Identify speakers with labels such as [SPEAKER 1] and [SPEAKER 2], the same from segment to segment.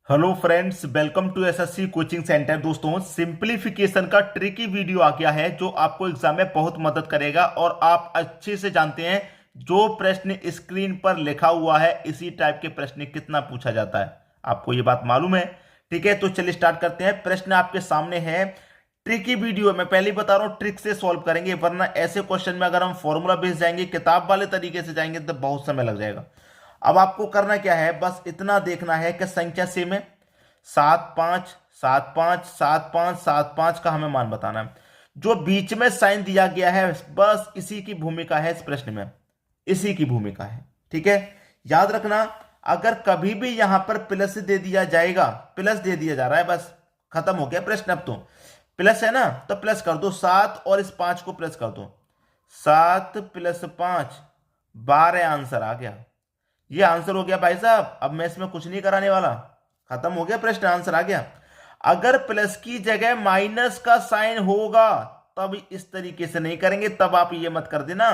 [SPEAKER 1] Hello friends, welcome to SSC coaching centre. दोस्तों, simplification का tricky video आ गया है जो आपको एग्जाम में बहुत मदद करेगा और आप अच्छे से जानते हैं जो प्रश्न स्क्रीन पर लिखा हुआ है इसी टाइप के प्रश्न कितना पूछा जाता है। आपको ये बात मालूम है? ठीक है, तो चलिए स्टार्ट करते हैं। प्रश्न आपके सामने है। ट्रिकी वीडियो मैं पहले ही बता रहा हूँ, ट्रिक से सॉल्व करेंगे, वरना ऐसे क्वेश्चन में अगर हम फॉर्मूला बेस जाएंगे, किताब वाले तरीके से जाएंगे तो बहुत समय लग जाएगा। अब आपको करना क्या है, बस इतना देखना है कि संख्या सेम है। 7 5 7 5 7 5 7 5 का हमें मान बताना है। जो बीच में साइन दिया गया है बस इसी की भूमिका है इस प्रश्न में, इसी की भूमिका है। ठीक है, याद रखना। अगर कभी भी यहां पर प्लस दे दिया जाएगा, प्लस दे दिया जा रहा है, बस खत्म हो गया प्रश्न। अब तो प्लस है ना, तो प्लस कर दो 7 और इस 5 को प्लस कर दो। 7 + 5 12 आंसर आ गया। ये आंसर हो गया भाई साहब। अब मैं इसमें कुछ नहीं कराने वाला, खत्म हो गया प्रश्न, आंसर आ गया। अगर प्लस की जगह माइनस का साइन होगा तब इस तरीके से नहीं करेंगे, तब आप ये मत कर देना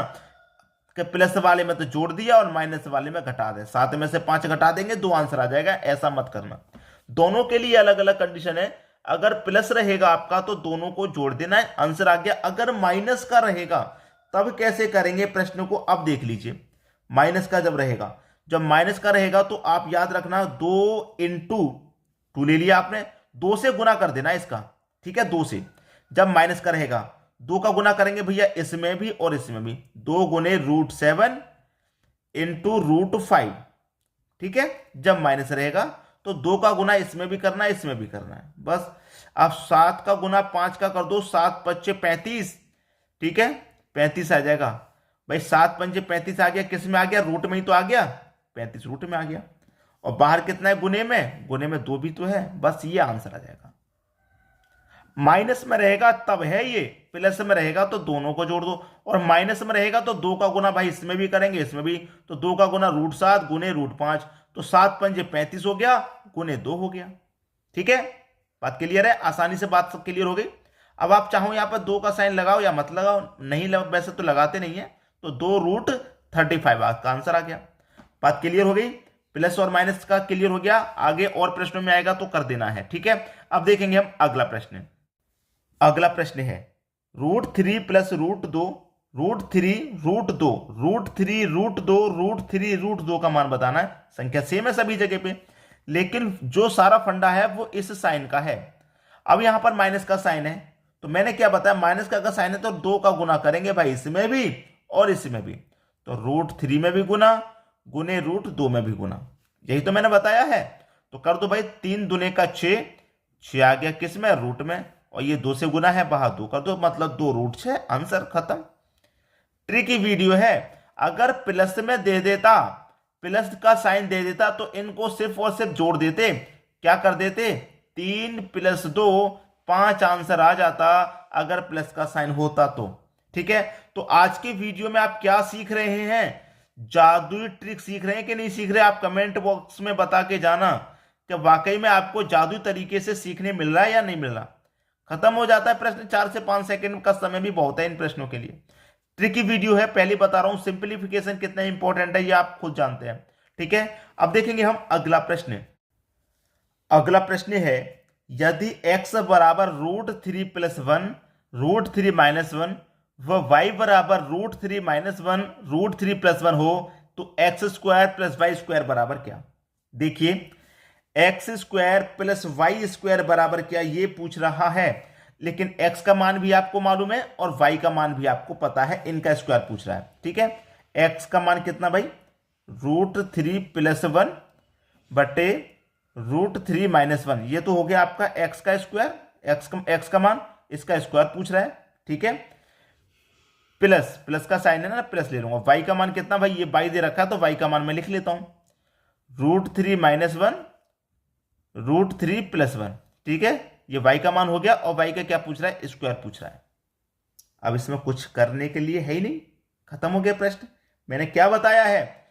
[SPEAKER 1] कि प्लस वाले में तो जोड़ दिया और माइनस वाले में घटा दें, 7 में से 5 घटा देंगे 2 आंसर आ जाएगा। ऐसा मत करना। दोनों के लिए अलग अलग कंडीशन है। अगर प्लस रहेगा आपका तो दोनों को जोड़ देना है, आंसर आ गया। अगर माइनस का रहेगा तब कैसे करेंगे प्रश्न को, अब देख लीजिए। माइनस का जब रहेगा, जब माइनस का रहेगा तो आप याद रखना 2 इंटू 2 ले लिया आपने, 2 से गुना कर देना इसका। ठीक है, 2 से। जब माइनस का रहेगा 2 का गुना करेंगे भैया इसमें भी और इसमें भी, 2 गुने √7 इंटू √5। ठीक है, जब माइनस रहेगा तो 2 का गुना इसमें भी करना है इसमें भी करना है, बस। अब 7 का गुना 5 का कर दो, 7 × 5 = 35। ठीक है, 35 आ जाएगा भाई। 7 × 5 = 35 आ गया, किस में आ गया, रूट में ही तो आ गया, 35 रूट में आ गया। और बाहर कितना है, गुने में, गुने में 2 भी तो है, बस ये आंसर आ जाएगा। माइनस में रहेगा तब है ये, प्लस में रहेगा तो दोनों को जोड़ दो, और माइनस में रहेगा तो 2 का गुना भाई इसमें भी करेंगे इसमें भी, तो 2 का गुना √7 गुने √5, तो 7 × 5 = 35 हो गया, गुने 2 हो गया। ठीक है, बात क्लियर है, आसानी से बात सब क्लियर हो गई। अब आप चाहो यहां पर 2 का साइन लगाओ या मत लगाओ, नहीं वैसे तो लगाते नहीं है, तो 2√35 का आंसर आ गया। बात क्लियर हो गई, प्लस और माइनस का क्लियर हो गया। आगे और प्रश्नों में आएगा तो कर देना है। ठीक है, अब देखेंगे हम अगला प्रश्न। अगला प्रश्न है √3 + √2, √3 √2, √3 √2, √3 √2 का मान बताना है। संख्या सेम है सभी जगह पे, लेकिन जो सारा फंडा है वो इस साइन का है। अब यहां पर माइनस का साइन है, तो मैंने क्या बताया, माइनस का अगर साइन है तो 2 का गुना करेंगे भाई इसमें भी और इसमें भी, तो √3 में भी गुना, गुने √2 में भी गुना, यही तो मैंने बताया है। तो कर दो भाई, 3 दूने का 6, 6 आ गया किस में, रूट में, और ये 2 से गुना है, बाहर 2 कर दो, मतलब 2√6, आंसर खत्म। ट्रिकी वीडियो है। अगर प्लस में दे देता, प्लस का साइन दे देता तो इनको सिर्फ और सिर्फ जोड़ देते, क्या कर देते, 3 + 2 5 आंसर आ जाता अगर प्लस का साइन होता तो। ठीक है, तो आज के वीडियो में आप क्या सीख रहे हैं, जादुई ट्रिक सीख रहे हैं कि नहीं सीख रहे? आप कमेंट बॉक्स में बता के जाना कि वाकई में आपको जादुई तरीके से सीखने मिल रहा है या नहीं मिल रहा। खत्म हो जाता है प्रश्न, 4 से 5 सेकंड का समय भी बहुत है इन प्रश्नों के लिए। ट्रिकी वीडियो है, पहले बता रहा हूं, सिंपलीफिकेशन कितना इंपॉर्टेंट है ये आप खुद जानते हैं। ठीक है, अब देखेंगे हम अगला प्रश्न। अगला प्रश्न है, यदि x बराबर √3 + 1 √3 - 1 व y बराबर √3 - 1 √3 + 1 हो तो x² + y² बराबर क्या? देखिए, x² + y² बराबर क्या ये पूछ रहा है, लेकिन x का मान भी आपको मालूम है और y का मान भी आपको पता है, इनका स्क्वायर पूछ रहा है। ठीक है, x का मान कितना भाई, √3 + 1 बटे √3 - 1, ये तो हो गया आपका x का स्क्वायर, x का मान, इसका स्क्वायर पूछ रहा है। ठीक है, प्लस, प्लस का साइन है ना, प्लस ले लूंगा। y का मान कितना भाई, ये y दे रखा है तो y का मान मैं लिख लेता हूं, √3 - 1 √3 + 1। ठीक है, ये y का मान हो गया, और y का क्या पूछ रहा है, स्क्वायर पूछ रहा है। अब इसमें कुछ करने के लिए है ही नहीं, खत्म हो गया प्रश्न। मैंने क्या बताया है,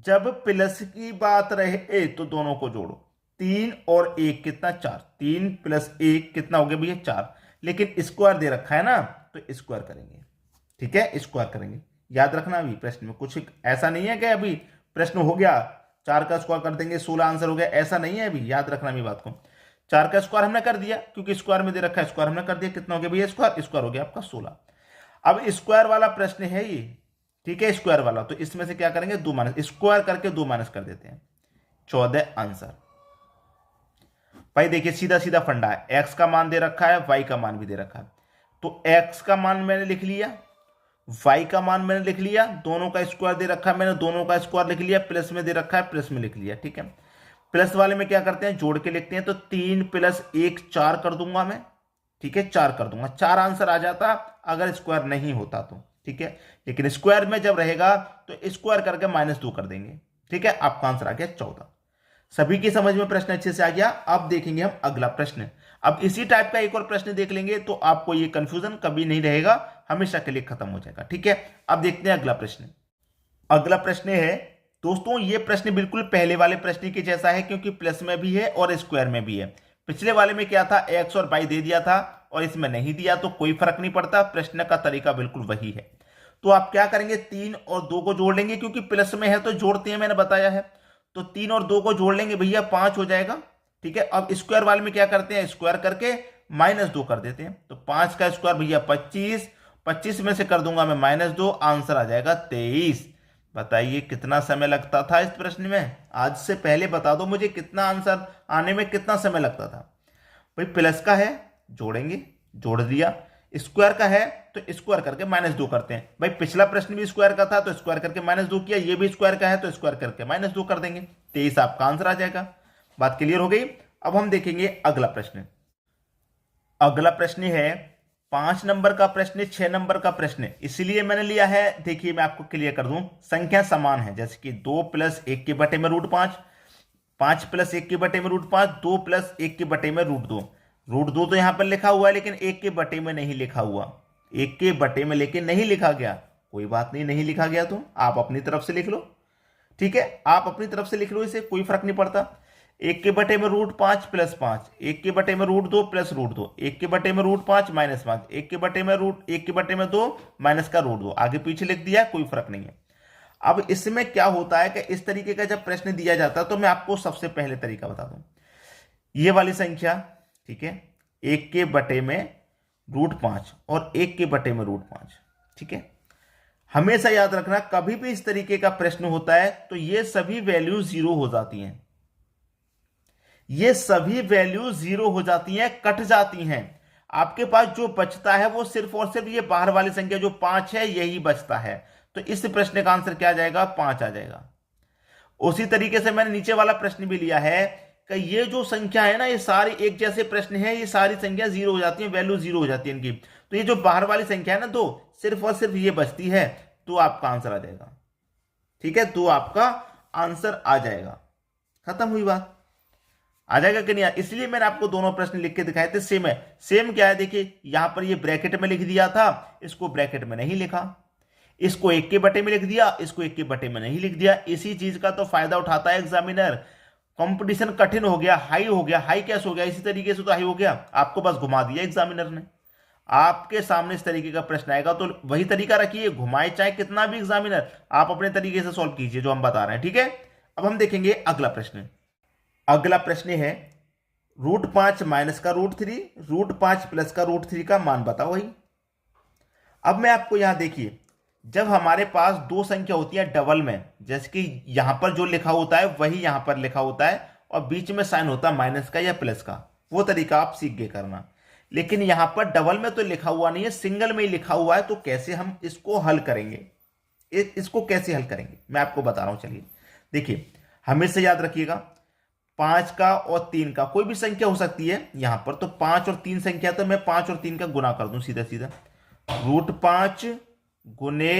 [SPEAKER 1] जब प्लस की बात रहे तो दोनों को जोड़ो। 3 और 1 कितना, 4, 3 + 1 कितना हो गया भैया, 4, लेकिन स्क्वायर दे रखा है ना तो स्क्वायर करेंगे। ठीक है, स्क्वायर करेंगे। याद रखना, अभी प्रश्न में कुछ ऐसा नहीं है कि अभी प्रश्न हो गया 4 का स्क्वायर कर देंगे 16 आंसर हो गया, ऐसा नहीं है अभी, याद रखना मेरी बात को। 4 का स्क्वायर हमने कर दिया क्योंकि स्क्वायर में दे रखा है, स्क्वायर हमने कर दिया, कितना हो गया भैया स्क्वायर, स्क्वायर हो गया आपका 16। अब स्क्वायर वाला प्रश्न है ये, ठीक है, स्क्वायर वाला, तो इसमें से क्या करेंगे 2 माइनस, स्क्वायर करके 2 माइनस कर देते हैं, 14 आंसर। भाई देखिए सीधा सीधा फंडा है, एक्स का मान दे रखा है, वाई का मान भी दे रखा है, तो एक्स का मान मैंने लिख लिया, वाई का मान मैंने लिख लिया, दोनों का स्क्वायर दे रखा है, मैंने दोनों का स्क्वायर लिख लिया, प्लस में दे रखा है, प्लस में लिख लिया, ठीक है। प्लस वाले में क्या करते हैं, जोड़ के लिखते हैं, तो 3 + 1 4 कर दूंगा मैं, ठीक है, 4 कर दूंगा, 4 आंसर आ जाता अगर स्क्वायर नहीं होता तो, ठीक है। लेकिन स्क्वायर में जब रहेगा तो स्क्वायर करके -2 कर देंगे, ठीक है, आपका आंसर आ गया 14। सभी की समझ में प्रश्न अच्छे से आ गया। अब देखेंगे हम अगला प्रश्न। अब इसी टाइप का एक और प्रश्न देख लेंगे तो आपको ये कंफ्यूजन कभी नहीं रहेगा, हमेशा के लिए खत्म हो जाएगा, ठीक है। अब देखते हैं अगला प्रश्न। अगला प्रश्न है दोस्तों, ये प्रश्न बिल्कुल पहले वाले प्रश्न के जैसा है क्योंकि प्लस में भी है और स्क्वायर में भी है। पिछले वाले में क्या था, एक्स और वाई दे दिया था और इसमें नहीं दिया तो कोई फर्क नहीं पड़ता, प्रश्न का तरीका बिल्कुल वही है। तो आप क्या करेंगे, 3 और 2 को जोड़ लेंगे, क्योंकि प्लस में है तो जोड़ते हैं, मैंने बताया है। तो 3 और 2 को जोड़ लेंगे भैया, 5 हो जाएगा, ठीक है। अब स्क्वायर वाले में क्या करते हैं, स्क्वायर करके -2 कर देते हैं, तो 5 का स्क्वायर भैया 25, 25 में से कर दूंगा मैं -2, आंसर आ जाएगा 23। बताइए कितना समय लगता था इस प्रश्न में, आज से पहले बता दो मुझे कितना आंसर आने में कितना समय लगता था। भाई प्लस का है जोड़ेंगे, जोड़ दिया, स्क्वायर का है तो स्क्वायर करके -2 करते हैं। भाई पिछला प्रश्न भी स्क्वायर का था तो स्क्वायर करके -2 किया, ये भी स्क्वायर का है तो स्क्वायर करके -2 कर देंगे, 23 आपका आंसर आ जाएगा। बात क्लियर हो गई। अब हम देखेंगे अगला प्रश्न। अगला प्रश्न है 5 नंबर का प्रश्न, 6 नंबर का प्रश्न, इसलिए मैंने लिया है। देखिए मैं आपको क्लियर कर दूं, संख्या समान है, जैसे कि 2 + 1 के बटे में √5, 5 + 1 के बटे में √5, 2 + 1 के बटे में √2। √2 तो यहां पर लिखा हुआ है लेकिन 1 के बटे में नहीं लिखा हुआ, 1 के बटे में लेकिन नहीं लिखा गया। कोई बात नहीं, नहीं लिखा गया तो आप अपनी तरफ से लिख लो, ठीक है, आप अपनी तरफ से लिख लो, इसे कोई फर्क नहीं पड़ता। 1 के बटे में √5 + 5, 1 के बटे में √2 + √2, 1 के बटे में √5 - 5, 1 के बटे में 2 माइनस का √2, आगे पीछे लिख दिया, कोई फर्क नहीं है। अब इसमें क्या होता है कि इस तरीके का जब प्रश्न दिया जाता है तो मैं आपको सबसे पहले तरीका बता दूं, ये वाली संख्या, ठीक है, 1 के बटे में √5 और 1 के बटे में √5, ठीक है। हमेशा याद रखना कभी भी इस तरीके का प्रश्न होता है तो ये सभी वैल्यू 0 हो जाती हैं, ये सभी वैल्यू 0 हो जाती हैं, कट जाती हैं। आपके पास जो बचता है वो सिर्फ और सिर्फ ये बाहर वाली संख्या जो 5 है यही बचता है। तो इस प्रश्न का आंसर क्या आ जाएगा, 5 आ जाएगा। उसी तरीके से मैंने नीचे वाला प्रश्न भी लिया है कि ये जो संख्या है ना, ये सारी एक जैसे प्रश्न है, ये सारी संख्या 0 हो जाती है, वैल्यू 0 हो जाती है इनकी। तो ये जो बाहर वाली संख्या है ना 2, सिर्फ और सिर्फ ये बचती है, तो आपका आंसर आ जाएगा, ठीक है, तो आपका आंसर आ जाएगा। खत्म हुई बात, आ जाएगा कि नहीं। इसलिए मैंने आपको दोनों प्रश्न लिख के दिखाए थे, सेम है। सेम क्या है, देखिए यहां पर ये ब्रैकेट में लिख दिया था, इसको ब्रैकेट में नहीं लिखा, इसको 1 के बटे में लिख दिया, इसको 1 के बटे में नहीं लिख दिया। इसी चीज का तो फायदा उठाता है एग्जामिनर। कंपटीशन कठिन हो गया, हाई हो गया, हाई कैसे हो गया, इसी तरीके से तो हाई हो गया, आपको बस घुमा दिया एग्जामिनर ने। आपके सामने इस तरीके का प्रश्न आएगा तो वही तरीका रखिए, घुमाए चाहे कितना भी एग्जामिनर, आप अपने तरीके से सॉल्व कीजिए जो हम बता रहे हैं, ठीक है। अब हम देखेंगे अगला प्रश्न। अगला प्रश्न है √5 माइनस का √3, √5 प्लस का √3 का मान बताओ भाई। अब मैं आपको यहां देखिए, जब हमारे पास दो संख्या होती है डबल में, जैसे कि यहां पर जो लिखा होता है वही यहां पर लिखा होता है और बीच में साइन होता है माइनस का या प्लस का, वो तरीका आप सीख गए करना। लेकिन यहां पर डबल में तो लिखा हुआ नहीं है, सिंगल में ही लिखा हुआ है, तो कैसे हम इसको हल करेंगे, इसको कैसे हल करेंगे मैं आपको बता रहा हूं। चलिए देखिए, हमेशा याद रखिएगा 5 का और 3 का कोई भी संख्या हो सकती है यहां पर, तो 5 और 3 संख्या, तो मैं 5 और 3 का गुना कर दूं सीधा सीधा, √5 गुने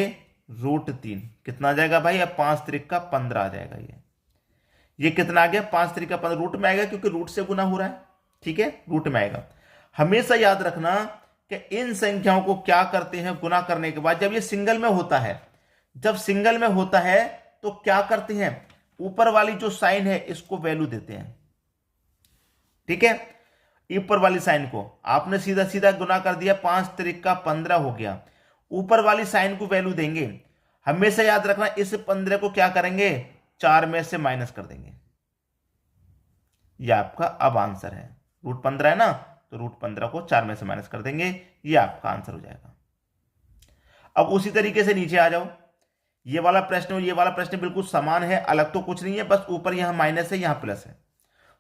[SPEAKER 1] √3 कितना आ जाएगा भाई, अब 5 त्रिक का 15 आ जाएगा। ये कितना आ गया, 5 त्रिक का 15 रूट में आएगा क्योंकि रूट से गुना हो रहा है, ठीक है, रूट में आएगा। हमेशा याद रखना कि इन संख्याओं को क्या करते हैं गुना करने के बाद, जब ये सिंगल में होता है, जब सिंगल में होता है तो क्या करते हैं, ऊपर वाली जो साइन है इसको वैल्यू देते हैं, ठीक है। ऊपर वाली साइन को आपने सीधा सीधा गुना कर दिया, 5 त्रिक का 15 हो गया, ऊपर वाली साइन को वैल्यू देंगे। हमेशा याद रखना इस 15 को क्या करेंगे, 4 में से माइनस कर देंगे। यह आपका अब आंसर है। √15 है ना, तो √15 को 4 में से माइनस कर देंगे, यह आपका आंसर हो जाएगा। अब उसी तरीके से नीचे आ जाओ। ये वाला प्रश्न और ये वाला प्रश्न बिल्कुल समान है, अलग तो कुछ नहीं है, बस ऊपर यहां माइनस है यहां प्लस है।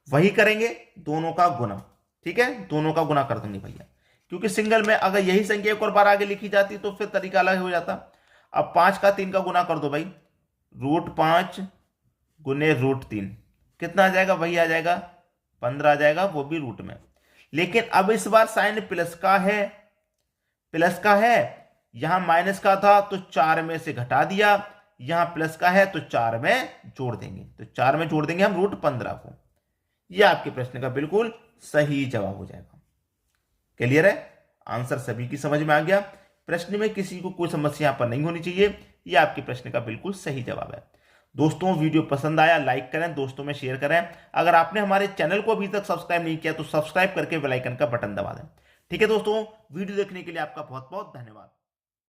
[SPEAKER 1] वही करेंगे, दोनों का गुना। ठीक है, दोनों का गुना कर देंगे भैया, क्योंकि सिंगल में अगर यही संख्या एक और बार आगे लिखी जाती तो फिर तरीका अलग हो जाता। अब 5 का 3 का गुना कर दो भाई, √5 गुने √3 कितना आ जाएगा भाई? आ जाएगा 15 आ जाएगा, वो भी रूट में। लेकिन अब इस बार साइन प्लस का है, प्लस का है, यहां माइनस का था तो 4 में से घटा दिया, यहां प्लस का है तो 4 में जोड़ देंगे, तो 4 में जोड़ देंगे हम √15 को। यह आपके प्रश्न का बिल्कुल सही जवाब हो जाएगा। क्लियर है? आंसर सभी की समझ में आ गया। प्रश्न में किसी को कोई समस्या यहां पर नहीं होनी चाहिए। यह आपके प्रश्न का बिल्कुल सही जवाब है। दोस्तों, वीडियो पसंद आया लाइक करें, दोस्तों में शेयर करें। अगर आपने हमारे चैनल को अभी तक सब्सक्राइब नहीं किया तो सब्सक्राइब करके बेल आइकन का बटन दबा दें। ठीक है दोस्तों, वीडियो देखने के लिए आपका बहुत बहुत धन्यवाद।